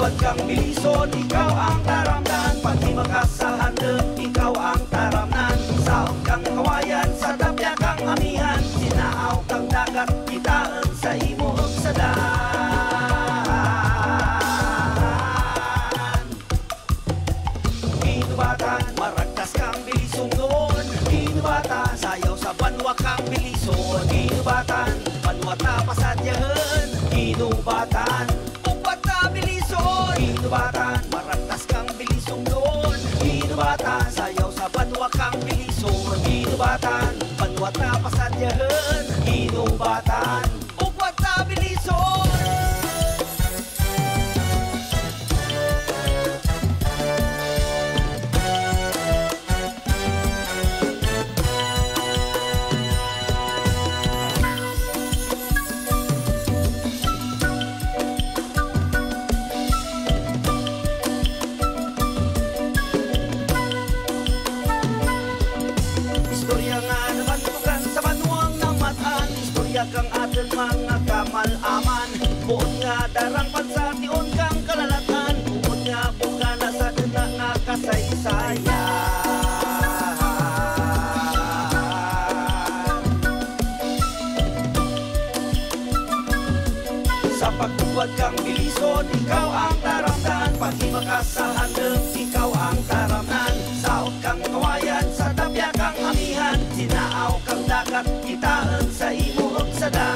Pagtuwad kang bilison, ikaw ang taramdan. Pag di makasahandog, ikaw ang taramnan. Saot kang kawayan, sa tapya kang amihan. Sinaaw kang dagat, kitaan sa imo og sadan. Inubatan, maragtas kang bilisong noon. Inubatan, sayaw sa banwa kang bilison. Inubatan, banwa ta pasadyahan. Inubatan, upat na bilison. Inubatan, maragtas kang bilisong noon. Inubatan, sayaw sa banwa kang bilison. Inubatan, banwa ta pasadyahan. Inubatan, upat na bilison. Kang aton mga kamal-aman. Buod nga darang pansation kang kalalatan. Buod nga bunga na sa duna nga kasaysayan. Sa pagtuwad kang bilison, ikaw ang taramdan. Pag di makasahandog, ikaw ang taramnan. Saot kang kawayan, sa tapya kang amihan. Sinaaw kang dagat, kitaan sa imo og sadan.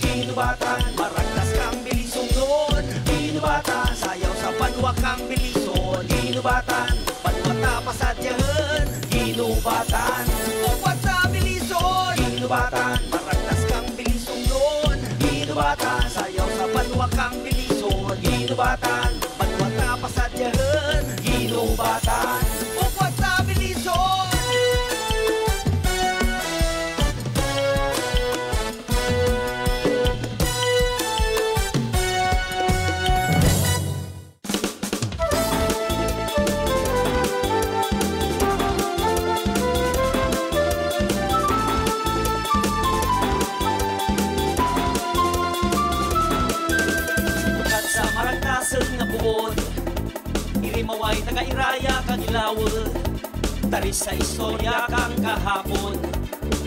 Inubatan, maragtas kang bilisong noon. Inubatan, sayaw sa banwa kang bilison. Inubatan, banwa ta pasadyahan. Inubatan, upat na bilison. Inubatan, maragtas kang bilisong noon. Inubatan, sayaw sa banwa kang bilison. Inubatan, banwa ta pasadyahan. Inubatan, upat na bilison. Bukat sa maragtasan nga buod, irimaway taga-iraya kang ilawod. Taris sa istorya kang kahapon,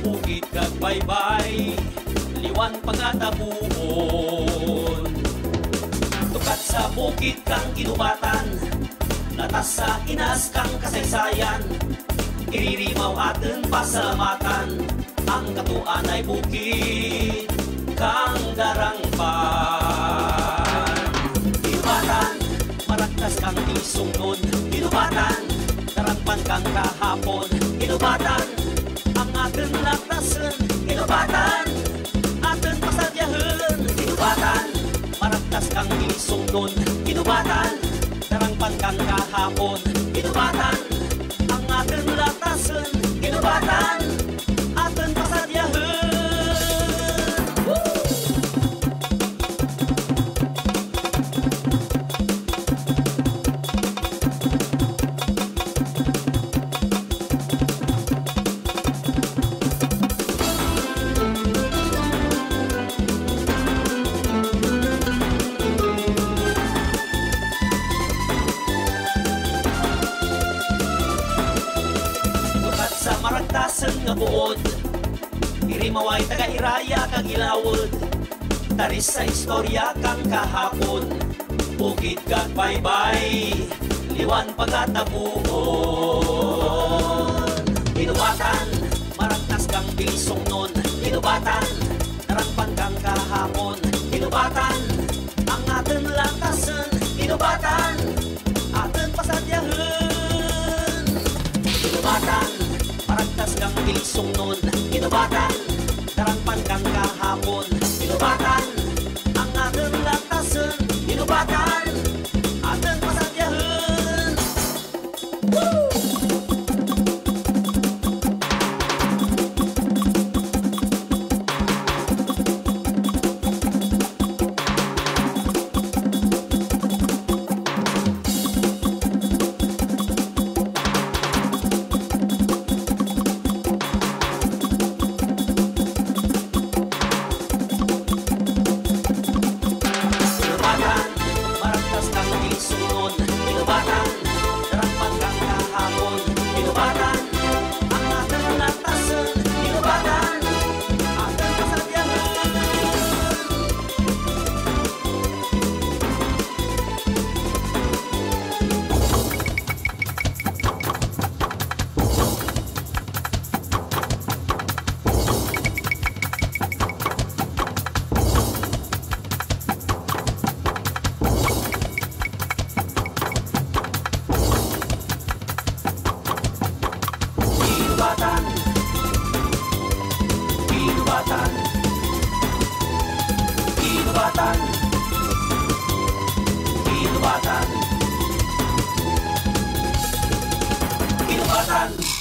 bukid kag baybay, liwan pagatabuon. Tukat sa bukid kang kinubatan, latas sa inas kang kasaysayan. Iririmaw atin pasalamatan, ang katuan ay bukid kang darangpan. Kinubatan, maragtas kang isong nun. Kinubatan, darangpan kang kahapon. Kinubatan, ang atin laktasan. Kinubatan, atin pasadyahan. Kinubatan, maragtas kang isong nun. Kinubatan, darangpan kang kahapon. Kinubatan, ang atin laktasan. Kinubatan, atin pasadyahan. Maragtasan nga buod, irimaway taga-iraya kang ilawod. Taris sa istorya kang kahapon, bukid kag baybay, liwan pagatabuon. Kinubatan, maragtas kang bilisong nun. Kinubatan, darangpan kang kahapon. Kinubatan, ang atin laktasan. Kinubatan, atin pasadyahan. Kinubatan, maragtas kang bilisong nun. Kinubatan, darangpan kang kahapon. Kinubatan, ang atin laktasan. Kinubatan, atin pasadyahan. Woo! Ginubatan